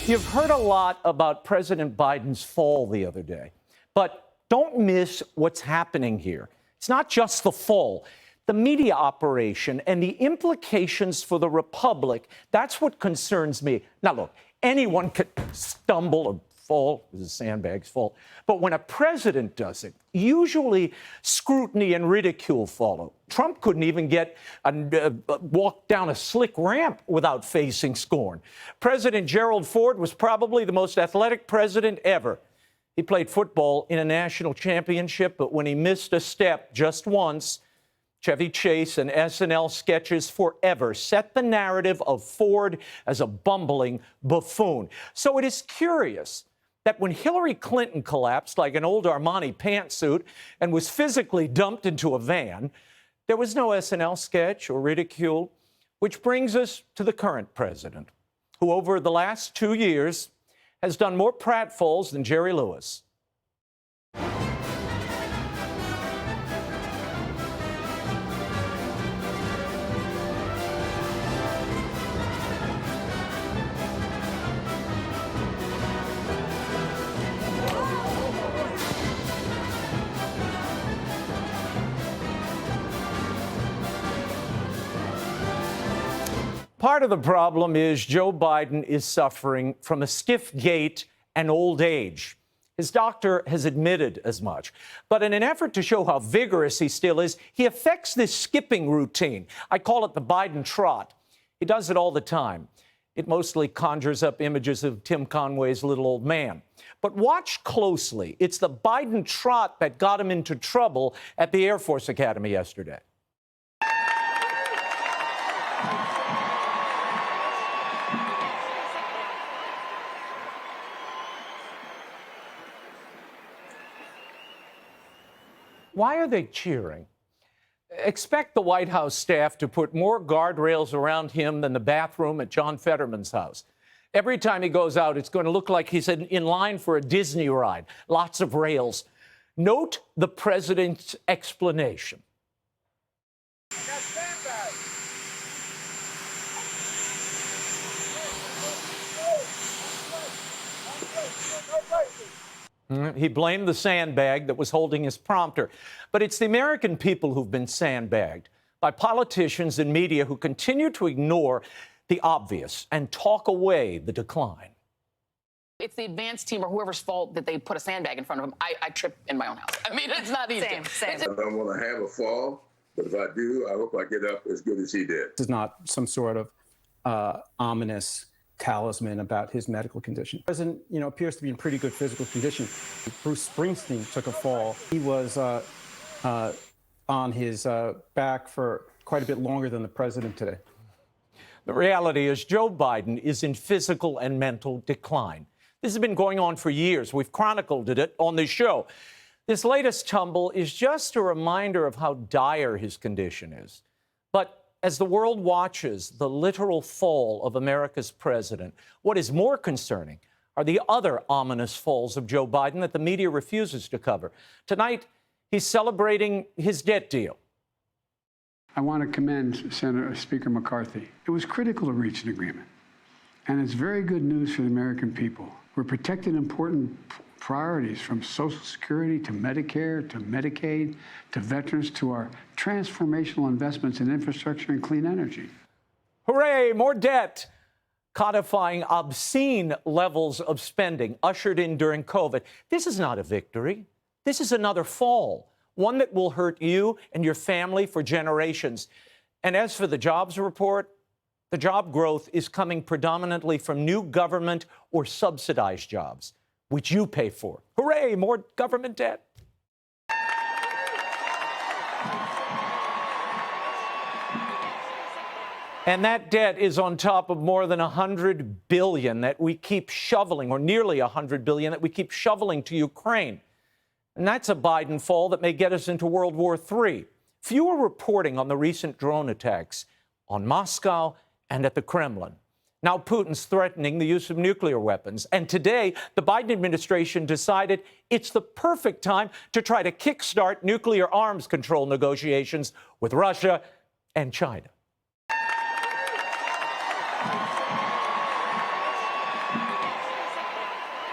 You've heard a lot about President Biden's fall the other day, but don't miss what's happening here. It's not just the fall. The media operation and the implications for the republic, that's what concerns me. Now, look, anyone could stumble or fall. This is sandbag's fault. But when a president does it, usually scrutiny and ridicule follow. Trump couldn't even walk down a slick ramp without facing scorn. President Gerald Ford was probably the most athletic president ever. He played football in a national championship, but when he missed a step just once, Chevy Chase and SNL sketches forever set the narrative of Ford as a bumbling buffoon. So it is curious that when Hillary Clinton collapsed like an old Armani pantsuit and was physically dumped into a van, there was no SNL sketch or ridicule, which brings us to the current president, who over the last 2 years has done more pratfalls than Jerry Lewis. Part of the problem is Joe Biden is suffering from a stiff gait and old age. His doctor has admitted as much. But in an effort to show how vigorous he still is, he affects this skipping routine. I call it the Biden Trot. He does it all the time. It mostly conjures up images of Tim Conway's little old man. But watch closely. It's the Biden Trot that got him into trouble at the Air Force Academy yesterday. Why are they cheering? Expect the White House staff to put more guardrails around him than the bathroom at John Fetterman's house. Every time he goes out, it's going to look like he's in line for a Disney ride. Lots of rails. Note the president's explanation. He blamed the sandbag that was holding his prompter. But it's the American people who've been sandbagged by politicians and media who continue to ignore the obvious and talk away the decline. It's the advance team or whoever's fault that they put a sandbag in front of them. I trip in my own house. I mean, it's not easy. Same. I don't want to have a fall, but if I do, I hope I get up as good as he did. This is not some sort of ominous talisman about his medical condition. The president, appears to be in pretty good physical condition. Bruce Springsteen took a fall. He was on his back for quite a bit longer than the president today. The reality is Joe Biden is in physical and mental decline. This has been going on for years. We've chronicled it on this show. This latest tumble is just a reminder of how dire his condition is. But as the world watches the literal fall of America's president, what is more concerning are the other ominous falls of Joe Biden that the media refuses to cover. Tonight, he's celebrating his debt deal. I want to commend Speaker McCarthy. It was critical to reach an agreement, and it's very good news for the American people. We're protecting important priorities from Social Security to Medicare to Medicaid to veterans to our transformational investments in infrastructure and clean energy. Hooray, more debt! Codifying obscene levels of spending ushered in during COVID. This is not a victory. This is another fall, one that will hurt you and your family for generations. And as for the jobs report, the job growth is coming predominantly from new government or subsidized jobs, which you pay for. Hooray, more government debt. And that debt is on top of more than $100 billion that we keep shoveling, or nearly $100 billion that we keep shoveling to Ukraine. And that's a Biden fall that may get us into World War III. Fewer reporting on the recent drone attacks on Moscow and at the Kremlin. Now Putin's threatening the use of nuclear weapons. And today, the Biden administration decided it's the perfect time to try to kickstart nuclear arms control negotiations with Russia and China.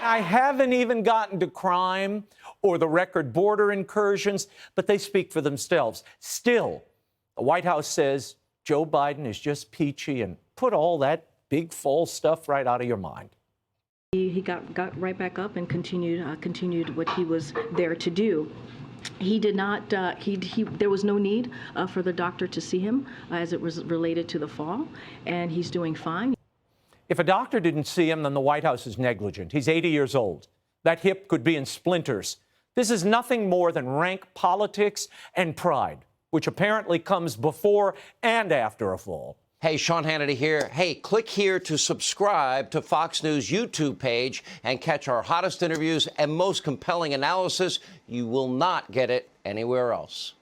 I haven't even gotten to crime or the record border incursions, but they speak for themselves. Still, the White House says Joe Biden is just peachy and put all that big fall stuff right out of your mind. He got right back up and continued what he was there to do. He did not. There was no need for the doctor to see him as it was related to the fall, and he's doing fine. If a doctor didn't see him, then the White House is negligent. He's 80 years old. That hip could be in splinters. This is nothing more than rank politics and pride, which apparently comes before and after a fall. Hey, Sean Hannity here. Hey, click here to subscribe to Fox News YouTube page and catch our hottest interviews and most compelling analysis. You will not get it anywhere else.